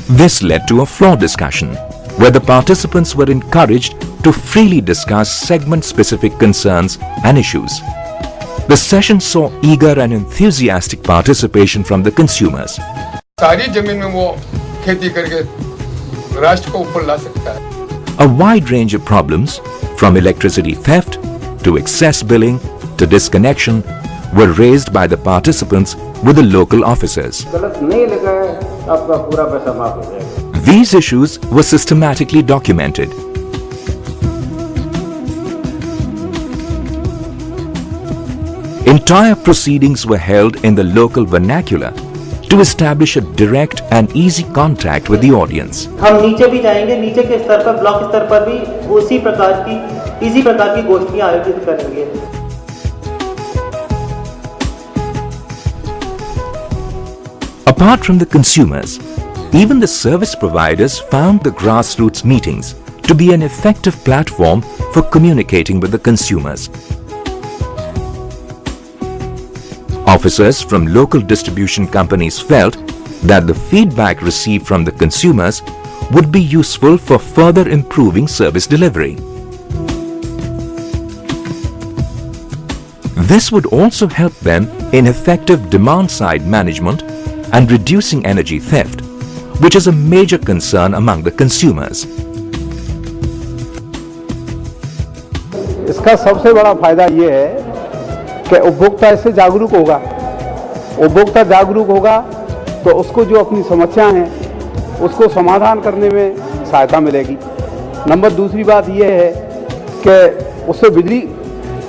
This led to a floor discussion, where the participants were encouraged to freely discuss segment-specific concerns and issues. The session saw eager and enthusiastic participation from the consumers. सारी जमीन में वो खेती करके राष्ट्र को ऊपर ला सकता है. A wide range of problems, from electricity theft to excess billing to disconnection, were raised by the participants with the local officers. These issues were systematically documented. Entire proceedings were held in the local vernacular to establish a direct and easy contact with the audience. हम नीचे भी जाएंगे, नीचे के स्तर पर, block स्तर पर भी इसी प्रकार की गोष्ठियां आयोजित करेंगे. Apart from the consumers, even the service providers found the grassroots meetings to be an effective platform for communicating with the consumers. Officers from local distribution companies felt that the feedback received from the consumers would be useful for further improving service delivery. This would also help them in effective demand-side management and reducing energy theft, which is a major concern among the consumers. इसका सबसे बड़ा फायदा ये है कि उपभोक्ता इससे जागरूक होगा. उपभोक्ता जागरूक होगा तो उसको जो अपनी समस्याएं हैं उसको समाधान करने में सहायता मिलेगी. नंबर दूसरी बात ये है कि उससे बिजली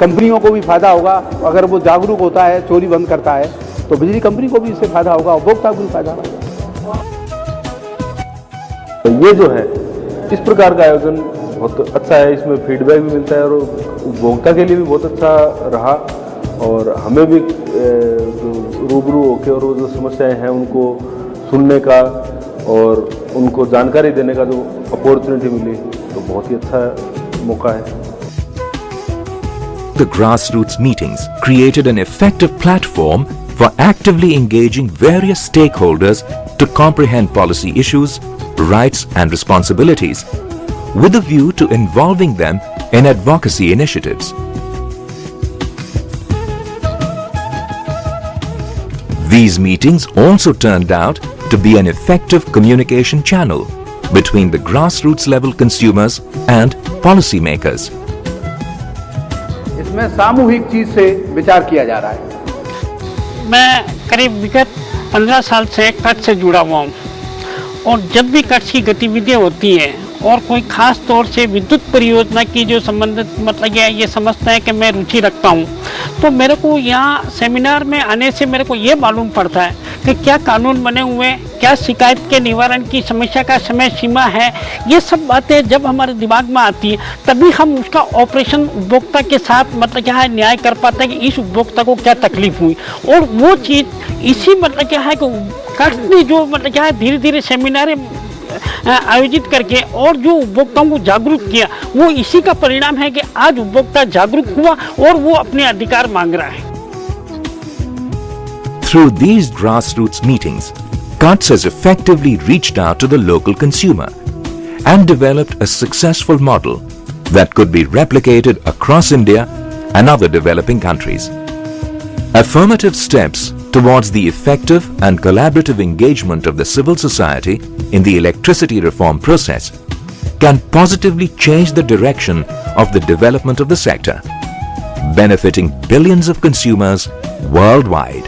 कंपनियों को भी फायदा होगा. अगर वो जागरूक होता है, चोरी बंद करता है, तो बिजली कंपनी को भी इससे फायदा होगा, उपभोक्ता को भी फायदा होगा. ये जो है इस प्रकार का आयोजन बहुत अच्छा है. इसमें फीडबैक भी मिलता है और उपभोक्ता के लिए भी बहुत अच्छा रहा और हमें भी रूबरू होकर और जो समस्याएं हैं उनको सुनने का और उनको जानकारी देने का जो अपॉर्चुनिटी मिली तो बहुत ही अच्छा मौका है. The grassroots meetings created an effective platform for actively engaging various stakeholders to comprehend policy issues, rights and responsibilities, with a view to involving them in advocacy initiatives. These meetings also turned out to be an effective communication channel between the grassroots level consumers and policymakers. इसमें सामूहिक चीज से विचार किया जा रहा है. मैं करीब विगत 15 साल से कच्छ से जुड़ा हुआ हूँ और जब भी कच्छ की गतिविधियाँ होती हैं और कोई खास तौर से विद्युत परियोजना की जो संबंधित मतलब ये समझता है कि मैं रुचि रखता हूँ, तो मेरे को यहाँ सेमिनार में आने से मेरे को ये मालूम पड़ता है कि क्या कानून बने हुए हैं, क्या शिकायत के निवारण की समस्या का समय सीमा है. ये सब बातें जब हमारे दिमाग में आती है तभी हम उसका ऑपरेशन उपभोक्ता के साथ मतलब क्या है न्याय कर पाते हैं कि इस उपभोक्ता को क्या तकलीफ हुई. और वो चीज़ इसी मतलब क्या है कि कच्छ ने जो मतलब क्या है धीरे धीरे सेमिनार आयोजित करके और जो उपभोक्ताओं को जागरूक किया, वो इसी का परिणाम है कि आज उपभोक्ता जागरूक हुआ और वो अपने अधिकार मांग रहा है. Through these grassroots meetings, Kutch has effectively reached out to the local consumer and developed a successful model that could be replicated across India and other developing countries. Affirmative steps towards the effective and collaborative engagement of the civil society in the electricity reform process can positively change the direction of the development of the sector, benefiting billions of consumers worldwide.